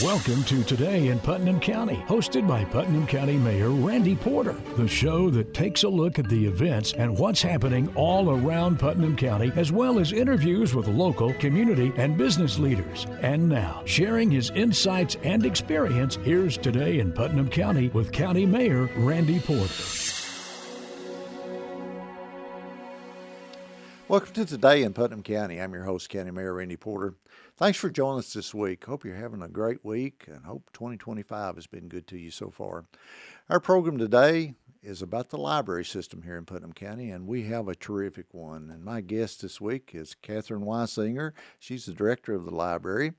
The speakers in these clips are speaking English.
Welcome to Today in Putnam County, hosted by Putnam County Mayor Randy Porter, the show that takes a look at the events and what's happening all around Putnam County, as well as interviews with local, community, and business leaders. And now, sharing his insights and experience, here's Today in Putnam County with County Mayor Randy Porter. Welcome to Today in Putnam County. I'm your host, County Mayor Randy Porter. Thanks for joining us this week. Hope you're having a great week and hope 2025 has been good to you so far. Our program today is about the library system here in Putnam County, and we have a terrific one. And my guest this week is Kathryn Wisinger. She's the director of the library.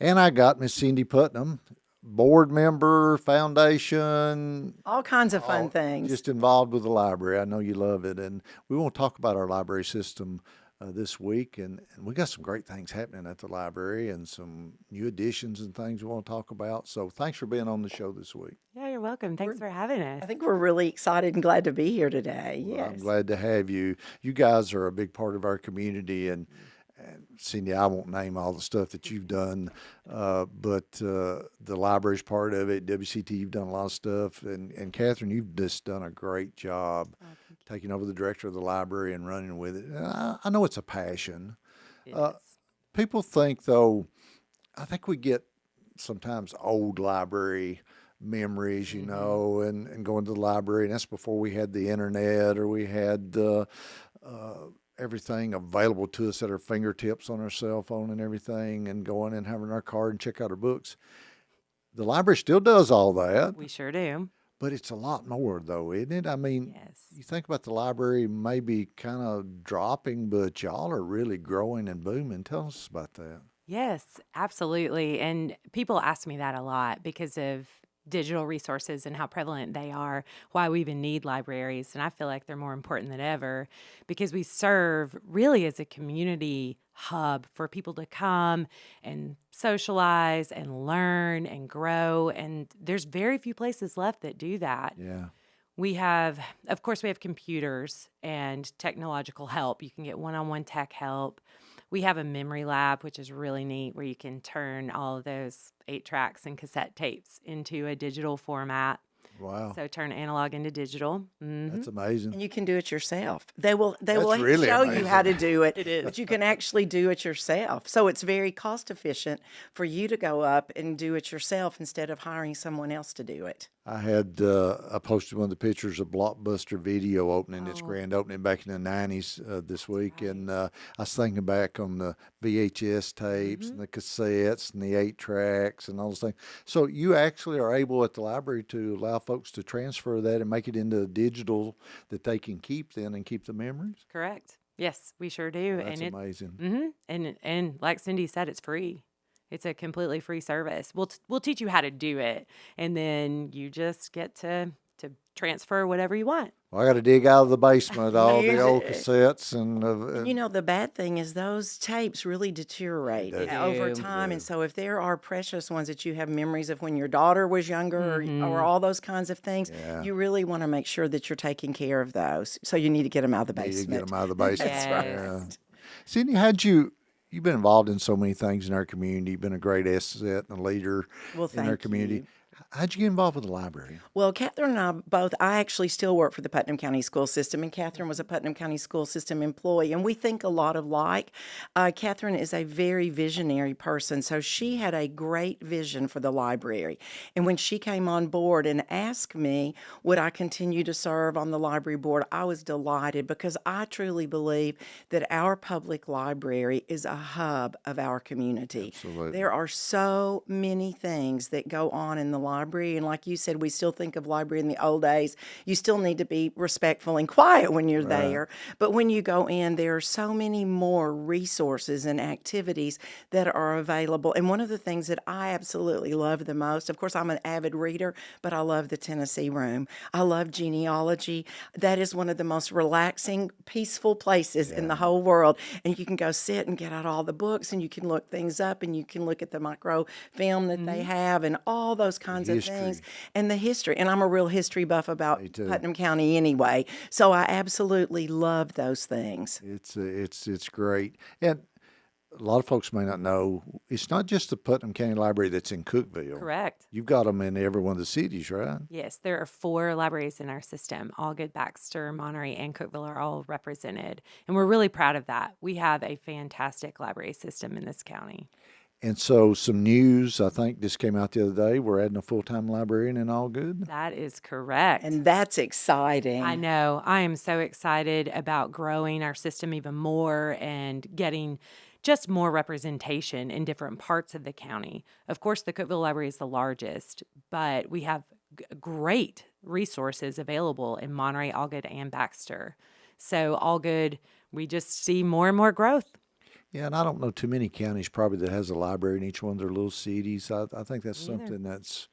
And I got Miss Cindy Putnam, board member, foundation. All kinds of fun things. Just involved with the library. I know you love it. And we want to talk about our library system this week. And we got some great things happening at the library and some new additions and things we want to talk about. So thanks for being on the show this week. Yeah, you're welcome. Thanks for having us. I think we're really excited and glad to be here today. Well, Yes. I'm glad to have you. You guys are a big part of our community. And Cindy, I won't name all the stuff that you've done, but the library's part of it. WCT, you've done a lot of stuff. And Kathryn, you've just done a great job taking over the director of the library and running with it. I know it's a passion. People think, though, I think we get sometimes old library memories, you know, and going to the library. And that's before we had the internet or we had everything available to us at our fingertips on our cell phone and everything, and going and having our card and check out our books. The library still does all that. We sure do. But it's a lot more, though, isn't it? I mean, Yes. You think about the library maybe kind of dropping, but y'all are really growing and booming. Tell us about that. Yes, absolutely. And people ask me that a lot because of digital resources and how prevalent they are, why we even need libraries. And I feel like they're more important than ever because we serve really as a community hub for people to come and socialize and learn and grow. And there's very few places left that do that. Yeah. We have, of course, we have computers and technological help. You can get one-on-one tech help. We have a memory lab, which is really neat, where you can turn all of those 8 tracks and cassette tapes into a digital format. Wow. So turn analog into digital. That's amazing. And you can do it yourself. They will really show amazing. you how to do it. It is. But you can actually do it yourself. So it's very cost efficient for you to go up and do it yourself instead of hiring someone else to do it. I posted one of the pictures of Blockbuster Video opening its grand opening back in the 90s this week. Right. And I was thinking back on the VHS tapes and the cassettes and the 8 tracks and all those things. So you actually are able at the library to allow folks to transfer that and make it into digital that they can keep then and keep the memories? Correct. Yes, we sure do. That's and amazing. And like Cindy said, it's free. It's a completely free service. We'll teach you how to do it, and then you just get to transfer whatever you want. Well, I got to dig out of the basement all the old cassettes and. You know, the bad thing is those tapes really deteriorate over time. And so if there are precious ones that you have memories of when your daughter was younger or all those kinds of things, you really want to make sure that you're taking care of those. So you need to get them out of the basement. You need to get them out of the basement. That's right. Cindy, you've been involved in so many things in our community. You've been a great asset and a leader in our community. You. How'd you get involved with the library? Well, Kathryn and I actually still work for the Putnam County School System, and Kathryn was a Putnam County School System employee, and we think a lot alike. Kathryn is a very visionary person, so she had a great vision for the library. And when she came on board and asked me, would I continue to serve on the library board, I was delighted because I truly believe that our public library is a hub of our community. Absolutely. There are so many things that go on in the library, and like you said, we still think of library in the old days. You still need to be respectful and quiet when you're there, but when you go in, there are so many more resources and activities that are available. And one of the things that I absolutely love the most, of course, I'm an avid reader, but I love the Tennessee Room. I love genealogy. That is one of the most relaxing, peaceful places in the whole world, and you can go sit and get out all the books, and you can look things up, and you can look at the microfilm that they have, and all those kinds of things, and the history. And I'm a real history buff about Putnam County anyway, so I absolutely love those things. It's great. And a lot of folks may not know, it's not just the Putnam County Library that's in Cookeville. Correct. You've got them in every one of the cities, right? Yes, there are 4 libraries in our system. Allgood, Baxter, Monterey, and Cookeville are all represented. And we're really proud of that. We have a fantastic library system in this county. And so some news, I think this came out the other day, we're adding a full-time librarian in Allgood. That is correct. And that's exciting. I know. I am so excited about growing our system even more and getting just more representation in different parts of the county. Of course, the Cookeville Library is the largest, but we have great resources available in Monterey, Allgood, and Baxter. So Allgood, we just see more and more growth. Yeah, and I don't know too many counties probably that has a library in each one of their little cities. I think that's something that's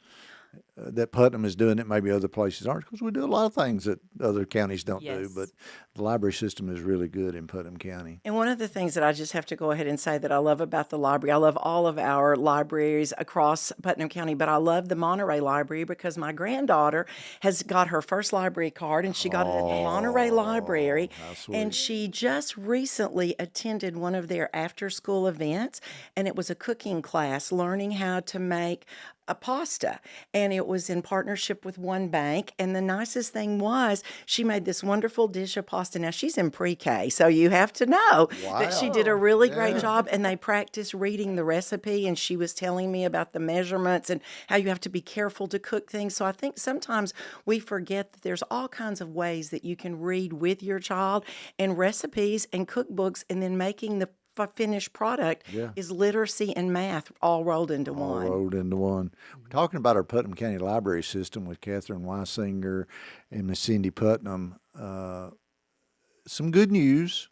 that Putnam is doing that maybe other places aren't, because we do a lot of things that other counties don't do. Yes. But the library system is really good in Putnam County. And one of the things that I just have to go ahead and say that I love about the library, I love all of our libraries across Putnam County, but I love the Monterey Library because my granddaughter has got her first library card, and she got it at the Monterey Library. how sweet. And she just recently attended one of their after-school events, and it was a cooking class learning how to make a pasta, and it was in partnership with one bank. And the nicest thing was she made this wonderful dish of pasta. Now she's in pre-K, so you have to know that she did a really great job, and they practiced reading the recipe, and she was telling me about the measurements and how you have to be careful to cook things. So I think sometimes we forget that there's all kinds of ways that you can read with your child, and recipes and cookbooks, and then making the finished product is literacy and math all rolled into one. Rolled into one. We're talking about our Putnam County Library system with Kathryn Wisinger and Miss Cindy Putnam. Some good news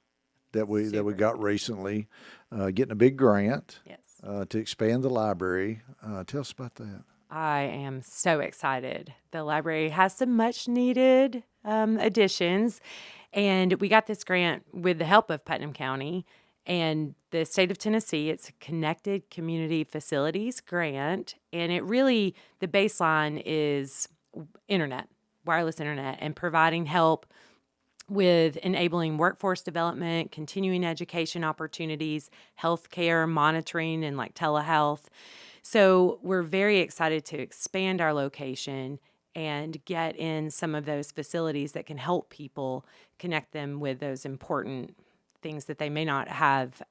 that we got recently, getting a big grant to expand the library. Tell us about that. I am so excited. The library has some much needed additions, and we got this grant with the help of Putnam County and the state of Tennessee. It's a Connected Community Facilities grant, and it really, the baseline is internet, wireless internet, and providing help with enabling workforce development, continuing education opportunities, healthcare monitoring, and like telehealth. So we're very excited to expand our location and get in some of those facilities that can help people, connect them with those important things that they may not have.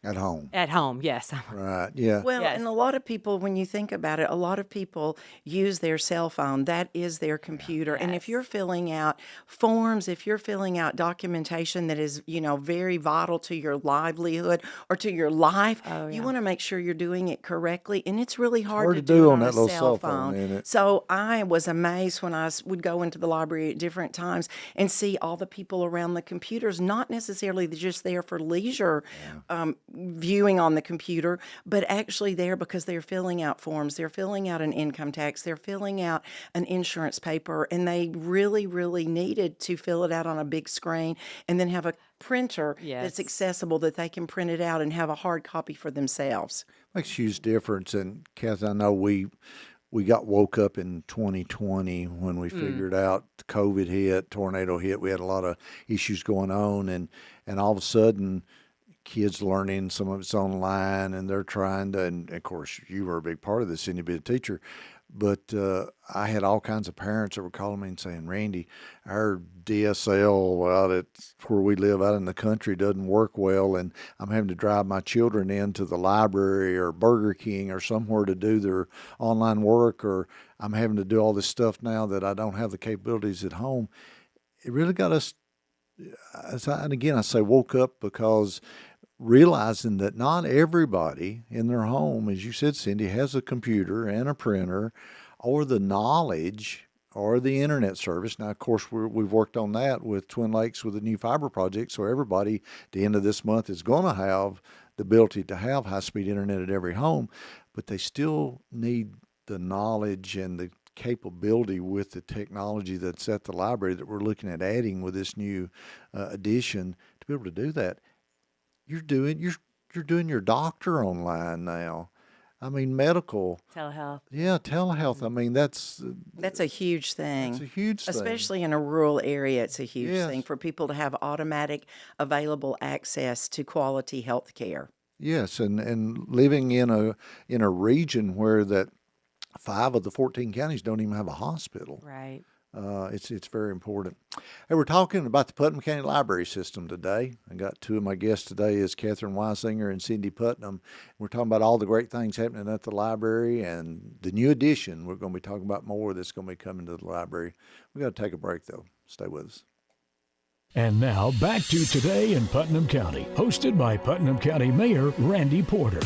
At home. At home, yes. Right, yeah. Well, Yes. and a lot of people, when you think about it, a lot of people use their cell phone. That is their computer. And if you're filling out forms, if you're filling out documentation that is, very vital to your livelihood or to your life, you want to make sure you're doing it correctly. And it's really hard to do it on that a little cell phone, isn't it? So I was amazed when I would go into the library at different times and see all the people around the computers, not necessarily just there for leisure viewing on the computer, but actually there because they're filling out forms, they're filling out an income tax, they're filling out an insurance paper, and they really, really needed to fill it out on a big screen and then have a printer that's accessible that they can print it out and have a hard copy for themselves. Makes a huge difference. And Kath, I know we got woke up in 2020 when we figured out COVID hit, tornado hit. We had a lot of issues going on, and all of a sudden, kids learning, some of it's online, and they're trying to, and of course you were a big part of this, Cindy, being a teacher, but I had all kinds of parents that were calling me and saying, Randy, our DSL out at where we live out in the country doesn't work well, and I'm having to drive my children into the library or Burger King or somewhere to do their online work, or I'm having to do all this stuff now that I don't have the capabilities at home. It really got us, and again I say woke up, because realizing that not everybody in their home, as you said, Cindy, has a computer and a printer or the knowledge or the internet service. Now, of course, we've worked on that with Twin Lakes with the new fiber project, so everybody at the end of this month is going to have the ability to have high-speed internet at every home, but they still need the knowledge and the capability with the technology that's at the library that we're looking at adding with this new addition to be able to do that. You're doing your doctor online now. I mean, medical, telehealth. yeah, telehealth. I mean, That's a huge thing. that's a huge thing. Especially in a rural area, it's a huge Yes. thing for people to have automatic, available access to quality health care. Yes, and living in a region where that 5 of the 14 counties don't even have a hospital. Right. It's very important. Hey, we're talking about the Putnam County Library System today. I got two of my guests today is Kathryn Wisinger and Cindy Putnam. We're talking about all the great things happening at the library and the new addition. We're going to be talking about more that's going to be coming to the library. We got to take a break though. Stay with us. And now back to Today in Putnam County, hosted by Putnam County Mayor Randy Porter.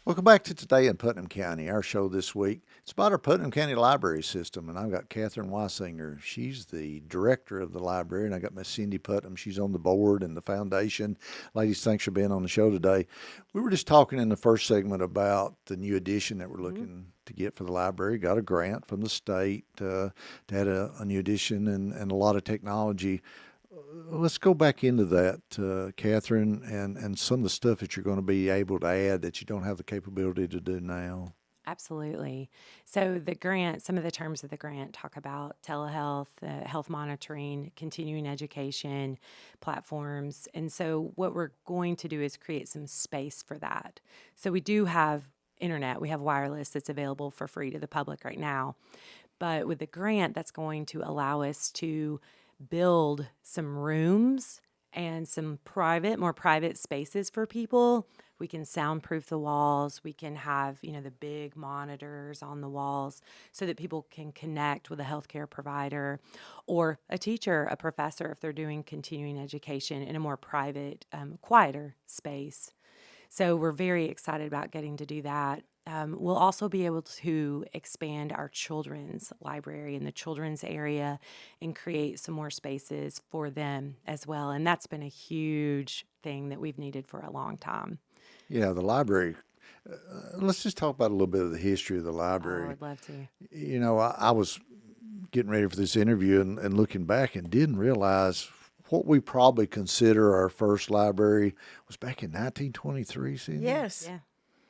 Welcome back to Today in Putnam County. Our show this week, it's about our Putnam County Library System, and I've got Kathryn Wisinger. She's the director of the library, and I got Miss Cindy Putnam. She's on the board and the foundation. Ladies, thanks for being on the show today. We were just talking in the first segment about the new addition that we're looking to get for the library. Got a grant from the state to add a new addition and a lot of technology. Let's go back into that, Kathryn, and some of the stuff that you're going to be able to add that you don't have the capability to do now. Absolutely. So the grant, some of the terms of the grant talk about telehealth, health monitoring, continuing education platforms. And so what we're going to do is create some space for that. So we do have internet, we have wireless that's available for free to the public right now. But with the grant, that's going to allow us to build some rooms and some more private spaces for people. We can soundproof the walls. We can have, the big monitors on the walls so that people can connect with a healthcare provider or a teacher, a professor, if they're doing continuing education in a more private, quieter space. So we're very excited about getting to do that. We'll also be able to expand our children's library in the children's area and create some more spaces for them as well. And that's been a huge thing that we've needed for a long time. Yeah, the library. Let's just talk about a little bit of the history of the library. Oh, I'd love to. I was getting ready for this interview and looking back and didn't realize what we probably consider our first library was back in 1923, Cindy. Yes. Yeah.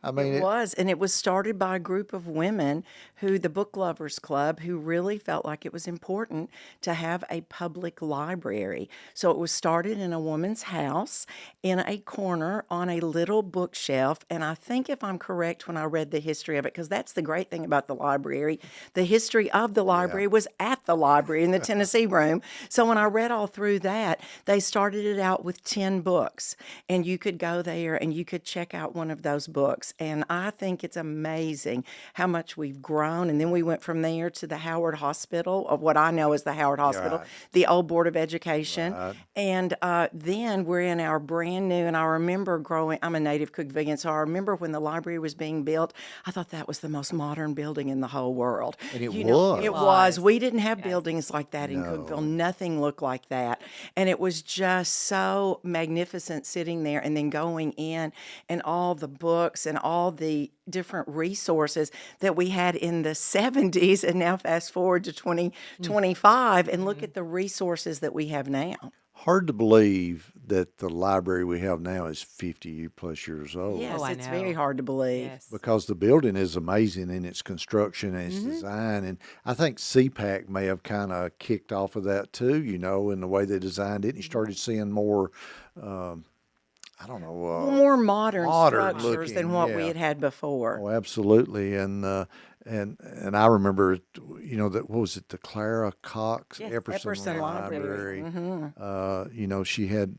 I mean, It was, and it was started by a group of women the Book Lovers Club, who really felt like it was important to have a public library. So it was started in a woman's house in a corner on a little bookshelf. And I think, if I'm correct, when I read the history of it, because that's the great thing about the library, the history of the library was at the library in the Tennessee room. So when I read all through that, they started it out with 10 books, and you could go there and you could check out one of those books. And I think it's amazing how much we've grown. And then we went from there to the Howard Hospital, of what I know as the Howard Hospital, Right. the old Board of Education. Right. And then we're in our brand new, and I remember I'm a native Cookevillian, so I remember when the library was being built, I thought that was the most modern building in the whole world. And it You know, was. it was. We didn't have buildings like that in Cookeville. Nothing looked like that. And it was just so magnificent sitting there and then going in and all the books and all the different resources that we had in the 70s, and now fast forward to 2025 and look at the resources that we have now. Hard to believe that the library we have now is 50 plus years old. Yes, I it's know. very hard to believe. Yes. Because the building is amazing in its construction and its design. And I think CPAC may have kind of kicked off of that too, in the way they designed it. And you started seeing more, More modern structures looking, than what we yeah. had before. Oh, absolutely. And I remember, that, what was it, the Clara Cox Yes, Epperson Library. Library.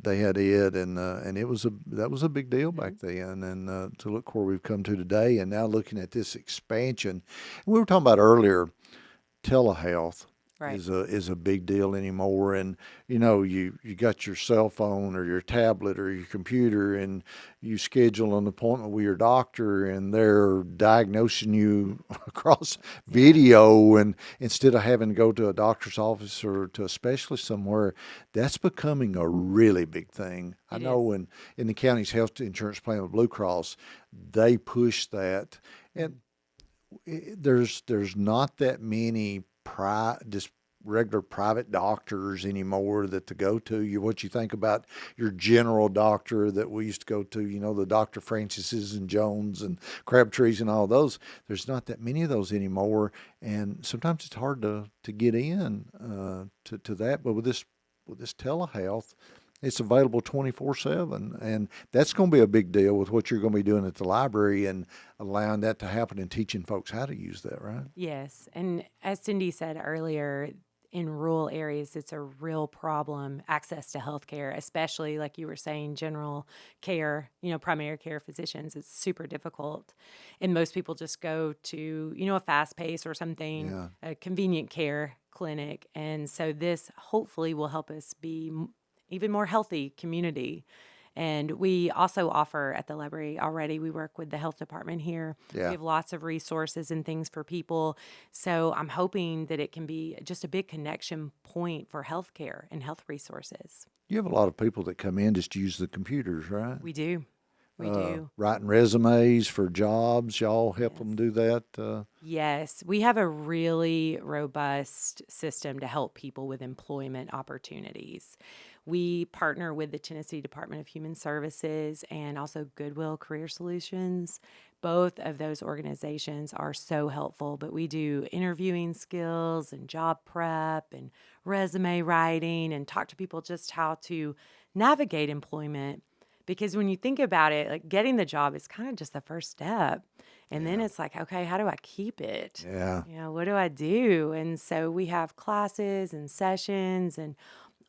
They had it, and that was a big deal back then. And to look where we've come to today, and now looking at this expansion, we were talking about earlier, telehealth. Right. Is a big deal anymore. And you got your cell phone or your tablet or your computer, and you schedule an appointment with your doctor, and they're diagnosing you across video, and instead of having to go to a doctor's office or to a specialist somewhere. That's becoming a really big thing. I know in the county's health insurance plan with Blue Cross, they push that, and there's not that many regular private doctors anymore that to go to. What you think about your general doctor that we used to go to, the Dr. Francis's and Jones and Crabtrees and all those. There's not that many of those anymore, and sometimes it's hard to get in to that. But with this telehealth, it's available 24/7, and that's going to be a big deal with what you're going to be doing at the library and allowing that to happen and teaching folks how to use that, right? Yes. And as Cindy said earlier, in rural areas, it's a real problem, access to health care, especially like you were saying, general care, primary care physicians. It's super difficult. And most people just go to, a fast pace or something, a convenient care clinic. And so this hopefully will help us be even more healthy community. And we also offer at the library already, we work with the health department here. Yeah. We have lots of resources and things for people. So I'm hoping that it can be just a big connection point for healthcare and health resources. You have a lot of people that come in just to use the computers, right? We do. We do. Writing resumes for jobs, y'all help them do that? Yes, we have a really robust system to help people with employment opportunities. We partner with the Tennessee Department of Human Services and also Goodwill Career Solutions. Both of those organizations are so helpful, but we do interviewing skills and job prep and resume writing and talk to people just how to navigate employment. Because when you think about it, like getting the job is kind of just the first step. And then it's like, okay, how do I keep it? Yeah. What do I do? And so we have classes and sessions and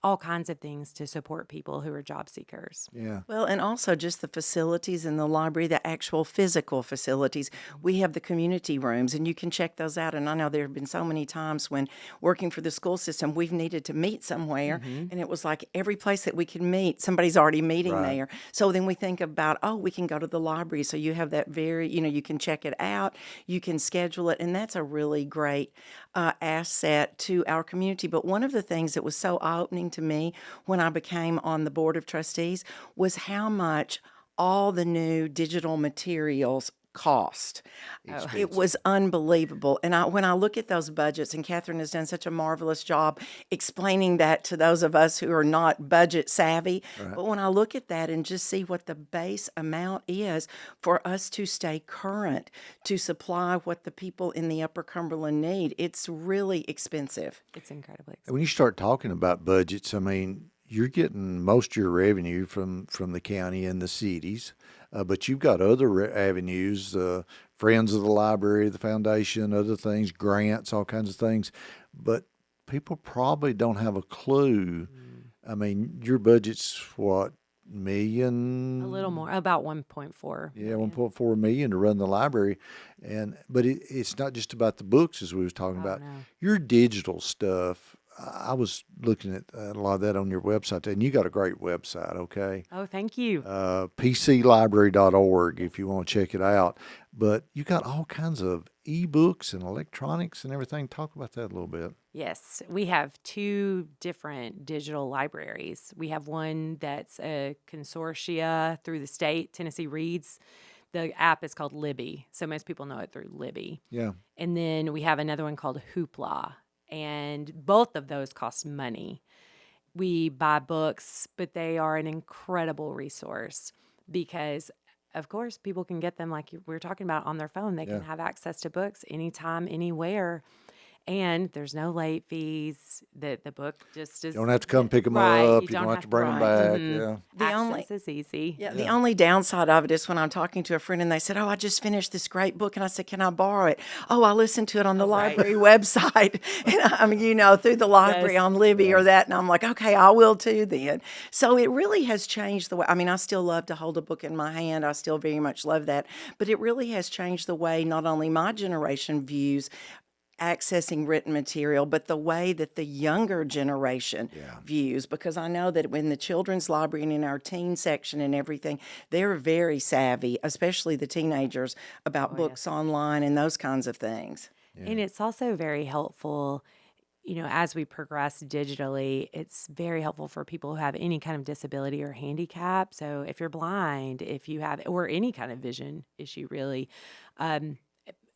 all kinds of things to support people who are job seekers. Yeah. Well, and also just the facilities in the library, the actual physical facilities. We have the community rooms, and you can check those out. And I know there have been so many times when working for the school system, we've needed to meet somewhere, and it was like every place that we could meet, somebody's already meeting there. So then we think about, we can go to the library. So you have that you can check it out, you can schedule it, and that's a really great asset to our community. But one of the things that was so eye-opening to me when I became on the board of trustees was how much all the new digital materials cost. It was unbelievable. And when I look at those budgets, and Kathryn has done such a marvelous job explaining that to those of us who are not budget savvy, but when I look at that and just see what the base amount is for us to stay current, to supply what the people in the Upper Cumberland need, it's really expensive. It's incredibly expensive. When you start talking about budgets, I mean, you're getting most of your revenue from the county and the cities, but you've got other avenues, Friends of the Library, the foundation, other things, grants, all kinds of things. But people probably don't have a clue. I mean, your budget's what, million? A little more, about 1.4. Yeah, 1.4 million to run the library, but it's not just about the books as we was talking about. No. Your digital stuff. I was looking at a lot of that on your website, and you got a great website, okay? Oh, thank you. PClibrary.org if you want to check it out. But you got all kinds of ebooks and electronics and everything. Talk about that a little bit. Yes, we have two different digital libraries. We have one that's a consortia through the state, Tennessee Reads. The app is called Libby, so most people know it through Libby. Yeah. And then we have another one called Hoopla, and both of those cost money. We buy books, but they are an incredible resource because, of course, people can get them like we were talking about on their phone. They can have access to books anytime, anywhere. And there's no late fees. The book just is. You don't have to come pick them up. You don't have to bring them back. Yeah. Access is easy. The only downside of it is when I'm talking to a friend and they said, I just finished this great book. And I said, can I borrow it? I listened to it on the library website. And I mean, through the library on Libby or that. And I'm like, okay, I will too then. So it really has changed the way. I mean, I still love to hold a book in my hand. I still very much love that. But it really has changed the way not only my generation views accessing written material, but the way that the younger generation views, because I know that in the children's library and in our teen section and everything, they're very savvy, especially the teenagers, about books online and those kinds of things. Yeah. And it's also very helpful, as we progress digitally, it's very helpful for people who have any kind of disability or handicap. So if you're blind, if you have, or any kind of vision issue, really,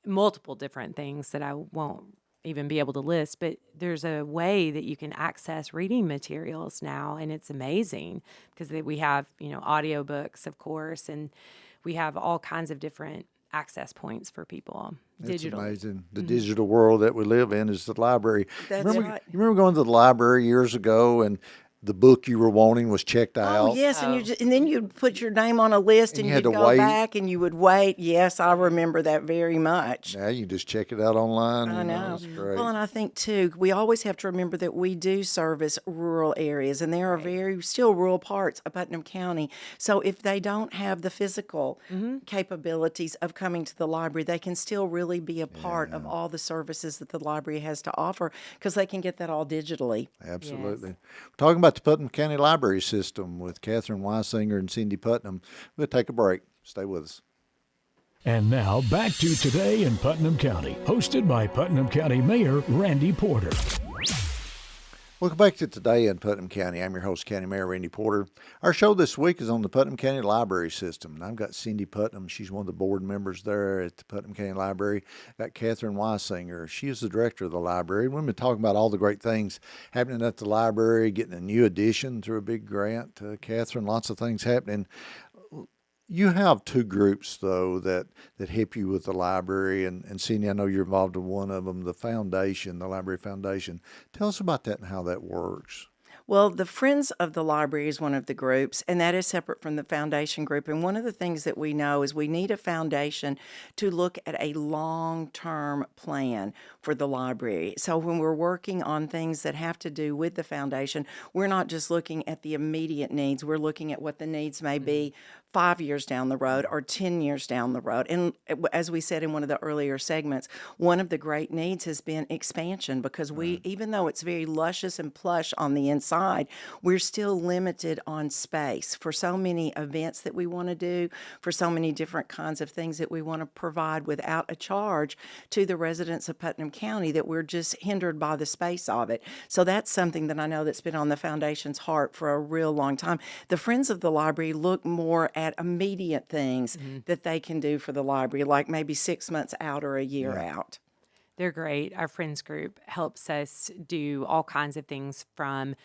multiple different things that I won't even be able to list, but there's a way that you can access reading materials now, and it's amazing because we have, audiobooks, of course, and we have all kinds of different access points for people It's digitally. amazing. The digital world that we live in is the library. That's remember, right. You remember going to the library years ago and the book you were wanting was checked out? Oh yes, and Oh. and then you'd put your name on a list, And and you had you'd to go wait. back, and you would wait. Yes, I remember that very much. Now you just check it out online. I know. It's great. Well, and I think too, we always have to remember that we do service rural areas, and there are very still rural parts of Putnam County. So if they don't have the physical capabilities of coming to the library, they can still really be a part of all the services that the library has to offer because they can get that all digitally. Absolutely. We're talking about the Putnam County Library System with Kathryn Wisinger and Cindy Putnam. We'll take a break. Stay with us. And now back to Today in Putnam County, hosted by Putnam County Mayor Randy Porter. Welcome back to Today in Putnam County. I'm your host, County Mayor Randy Porter. Our show this week is on the Putnam County Library System. And I've got Cindy Putnam. She's one of the board members there at the Putnam County Library. Got Kathryn Wisinger. She is the director of the library. We've been talking about all the great things happening at the library, getting a new addition through a big grant. Kathryn, lots of things happening. You have two groups, though, that help you with the library, and Cindy, I know you're involved in one of them, the foundation, the Library Foundation. Tell us about that and how that works. Well, the Friends of the Library is one of the groups, and that is separate from the foundation group. And one of the things that we know is we need a foundation to look at a long-term plan for the library. So when we're working on things that have to do with the foundation, we're not just looking at the immediate needs. We're looking at what the needs may be 5 years down the road or 10 years down the road. And as we said in one of the earlier segments, one of the great needs has been expansion because even though it's very luscious and plush on the inside, we're still limited on space for so many events that we want to do, for so many different kinds of things that we want to provide without a charge to the residents of Putnam County, that we're just hindered by the space of it. So that's something that I know that's been on the foundation's heart for a real long time. The Friends of the Library look more at immediate things that they can do for the library, like maybe 6 months out or a year out. They're great. Our friends group helps us do all kinds of things from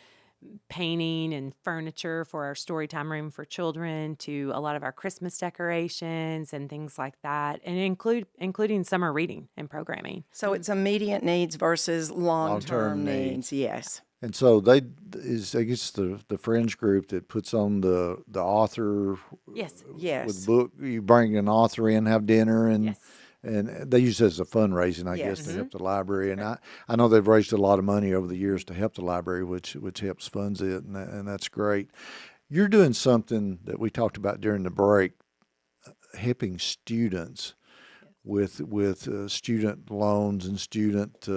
painting and furniture for our storytime room for children to a lot of our Christmas decorations and things like that, and including summer reading and programming. So it's immediate needs versus long-term Long-term needs. Yes. And so I guess the Friends group that puts on the author Yes. Yes. with book. You bring an author in, have dinner, and Yes. and they use it as a fundraising, I guess, Yes. to help the library. And I know they've raised a lot of money over the years to help the library, which helps funds it, and that's great. You're doing something that we talked about during the break, helping students with student loans and student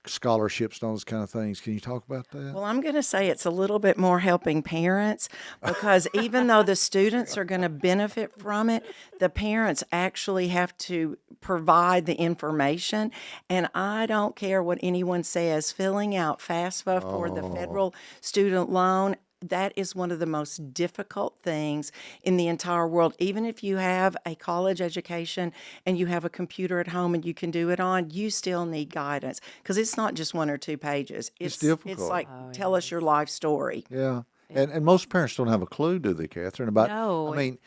scholarships and all those kind of things. Can you talk about that? Well, I'm going to say it's a little bit more helping parents because even though the students are going to benefit from it, the parents actually have to provide the information. And I don't care what anyone says, filling out FAFSA for the federal student loan, that is one of the most difficult things in the entire world. Even if you have a college education and you have a computer at home and you can do it on, you still need guidance because it's not just 1 or 2 pages. It's difficult. It's like, tell us your life story. Yeah. And most parents don't have a clue, do they, Kathryn? About No. I mean,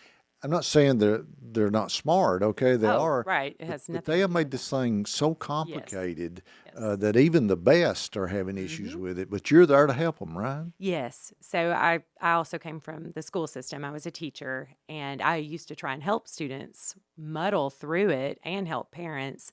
I'm not saying they're not smart. Okay, they are. Right. It has But nothing they to have do made with this thing so complicated Yes. that even the best are having issues with it. But you're there to help them, right? Yes. So I also came from the school system. I was a teacher, and I used to try and help students muddle through it and help parents.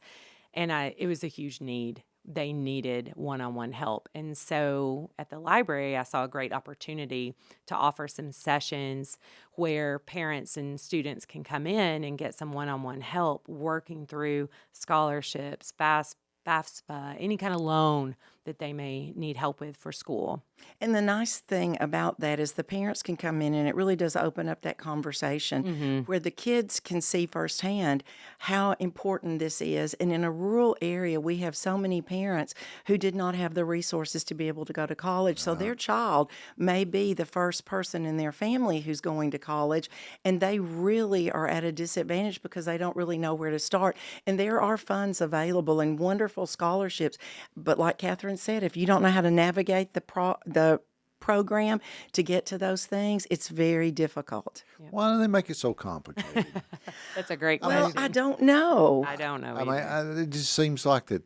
And it was a huge need. They needed one-on-one help. And so at the library, I saw a great opportunity to offer some sessions where parents and students can come in and get some one-on-one help working through scholarships, FAFSA, any kind of loan that they may need help with for school. And the nice thing about that is the parents can come in and it really does open up that conversation where the kids can see firsthand how important this is. And in a rural area, we have so many parents who did not have the resources to be able to go to college. So their child may be the first person in their family who's going to college, and they really are at a disadvantage because they don't really know where to start. And there are funds available and wonderful scholarships. But like Kathryn said, if you don't know how to navigate the program to get to those things, it's very difficult. Why do they make it so complicated? That's a great Well, question. I don't know. I don't know I mean, either. it just seems like that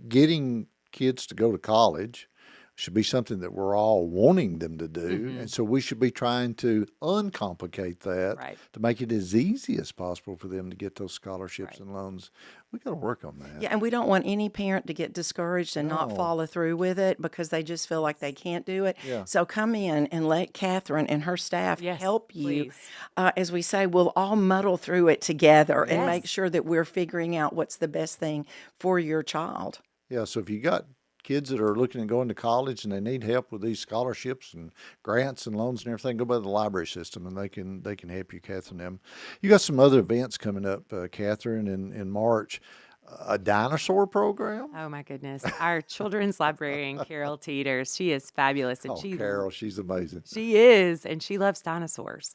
getting kids to go to college should be something that we're all wanting them to do. And so we should be trying to uncomplicate that Right. to make it as easy as possible for them to get those scholarships and loans. We got to work on that. Yeah, and we don't want any parent to get discouraged and not No. follow through with it because they just feel like they can't do it. Yeah. So come in and let Kathryn and her staff Yes, help you. please. As we say, we'll all muddle through it together and Yes. make sure that we're figuring out what's the best thing for your child. Yeah, so if you got kids that are looking at going to college and they need help with these scholarships and grants and loans and everything, go by the library system and they can help you, Kathryn. Them. You got some other events coming up, Kathryn, in March. A dinosaur program? Oh my goodness. Our children's librarian, Carol Teeters, she is fabulous. And Carol, she's amazing. She is, and she loves dinosaurs.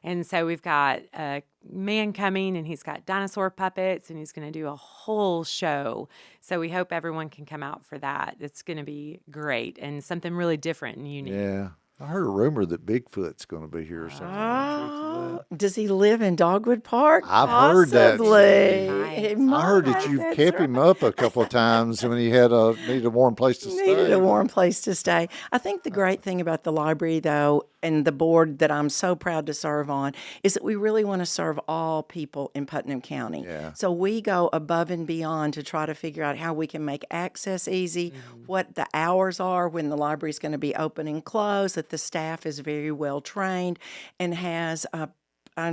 And so we've got a man coming, and he's got dinosaur puppets, and he's going to do a whole show. So we hope everyone can come out for that. It's going to be great and something really different and unique. Yeah. I heard a rumor that Bigfoot's going to be here or something. Does he live in Dogwood Park? I've heard that. Possibly. Nice. He I heard that might. you've That's kept him up a couple of times when he needed a warm place to stay. Needed a warm place to stay. I think the great thing about the library, though, and the board that I'm so proud to serve on, is that we really want to serve all people in Putnam County. Yeah. So we go above and beyond to try to figure out how we can make access easy, what the hours are when the library is going to be open and closed, that the staff is very well trained and has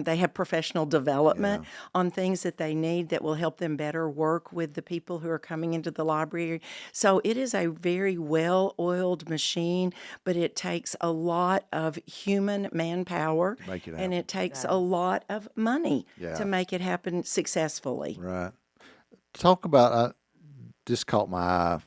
they have professional development on things that they need that will help them better work with the people who are coming into the library. So it is a very well-oiled machine, but it takes a lot of human manpower, Make it and happen. it takes a lot of money Yeah. to make it happen successfully. Right. Talk about, this caught my eye,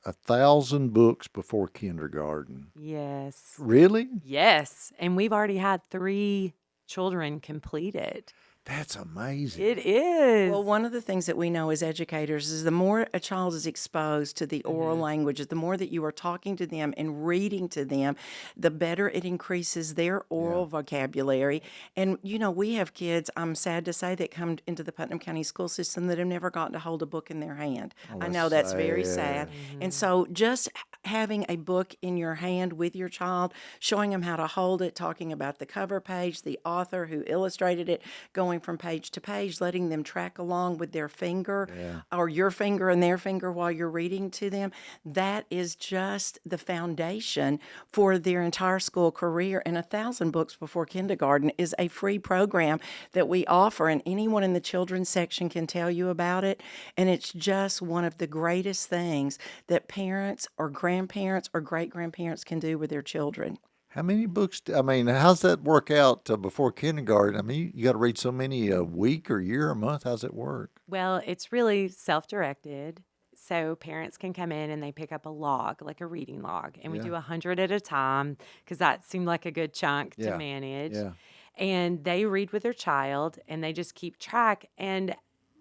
1,000 books before kindergarten. Yes. Really? Yes. And we've already had 3 children complete it. That's amazing. It is. Well, one of the things that we know as educators is the more a child is exposed to the oral languages, the more that you are talking to them and reading to them, the better it increases their oral vocabulary. And, you know, we have kids, I'm sad to say, that come into the Putnam County school system that have never gotten to hold a book in their hand. I know that's very sad. And so just having a book in your hand with your child, showing them how to hold it, talking about the cover page, the author who illustrated it, going from page to page, letting them track along with their finger or your finger and their finger while you're reading to them. That is just the foundation for their entire school career. And 1,000 books before kindergarten is a free program that we offer, and anyone in the children's section can tell you about it. And it's just one of the greatest things that parents or grandparents or great-grandparents can do with their children. How many books? How's that work out before kindergarten? I mean, you got to read so many a week or year or month. How's it work? Well, it's really self-directed. So parents can come in and they pick up a log, like a reading log, and we do 100 at a time because that seemed like a good chunk to manage. Yeah. And they read with their child and they just keep track. And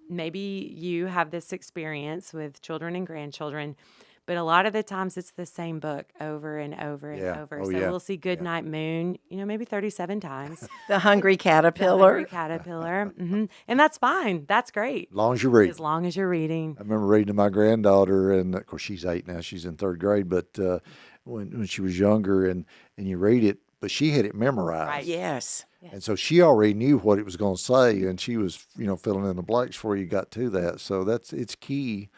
maybe you have this experience with children and grandchildren, but a lot of the times it's the same book over and over and over. Oh, So yeah. we'll see Goodnight Moon, maybe 37 times. The Hungry The Caterpillar. Hungry Caterpillar. And that's fine. That's great. As long as you read. As long as you're reading. I remember reading to my granddaughter, and of course she's 8 now. She's in 3rd grade, but when she was younger, and you read it, but she had it memorized. Right. Yes. And so she already knew what it was going to say, and she was, filling in the blanks before you got to that. So it's key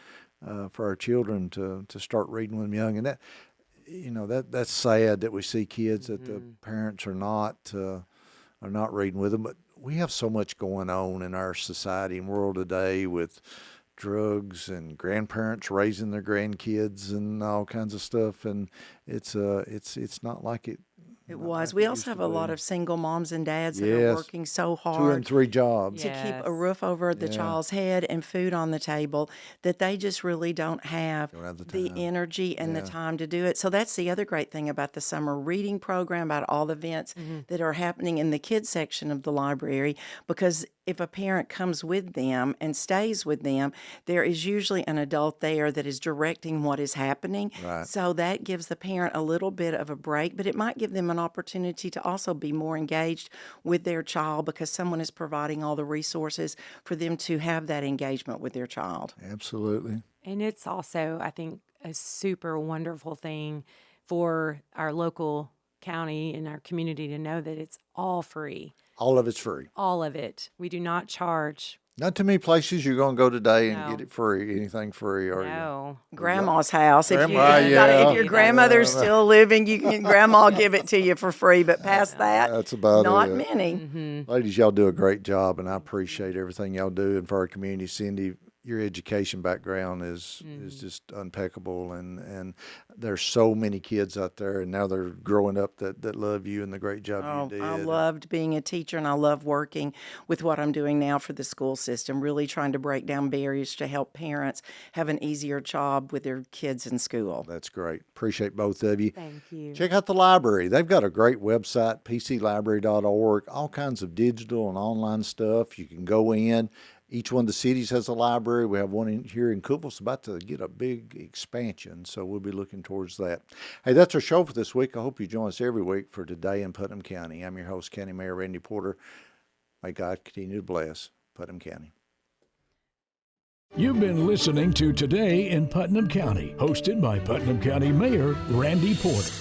for our children to start reading when young, and that's sad that we see kids that the parents are not reading with them. But we have so much going on in our society and world today with drugs and grandparents raising their grandkids and all kinds of stuff. And it's not like it. It not was. like We it also used to have a lot be. of single moms and dads that are Yes. working so 2 hard and 3 jobs. to keep Yes. a roof over the Yeah. child's head and food on the table, that they just really don't have the the time. energy and the Yeah. time to do it. So that's the other great thing about the summer reading program, about all the events that are happening in the kids section of the library, because if a parent comes with them and stays with them, there is usually an adult there that is directing what is happening. Right. So that gives the parent a little bit of a break, but it might give them an opportunity to also be more engaged with their child because someone is providing all the resources for them to have that engagement with their child. Absolutely. And it's also, I think, a super wonderful thing for our local county and our community to know that it's all free. All of it's free. All of it. We do not charge. Not too many places you're going to go today and No. get it free. Anything free, are you? No. Grandma's house. Grandma, if yeah. your grandmother's still living, you can grandma give it to you for free. But past that, That's about not it. many. Ladies, y'all do a great job, and I appreciate everything y'all do. And for our community, Cindy, your education background is just impeccable, and there's so many kids out there, and now they're growing up that love you and the great job you did. I loved being a teacher, and I love working with what I'm doing now for the school system, really trying to break down barriers to help parents have an easier job with their kids in school. That's great. Appreciate both of you. Thank you. Check out the library. They've got a great website, pclibrary.org, all kinds of digital and online stuff. You can go in. Each one of the cities has a library. We have one here in Cookeville. It's about to get a big expansion, so we'll be looking towards that. Hey, that's our show for this week. I hope you join us every week for Today in Putnam County. I'm your host, County Mayor Randy Porter. May God continue to bless Putnam County. You've been listening to Today in Putnam County, hosted by Putnam County Mayor Randy Porter.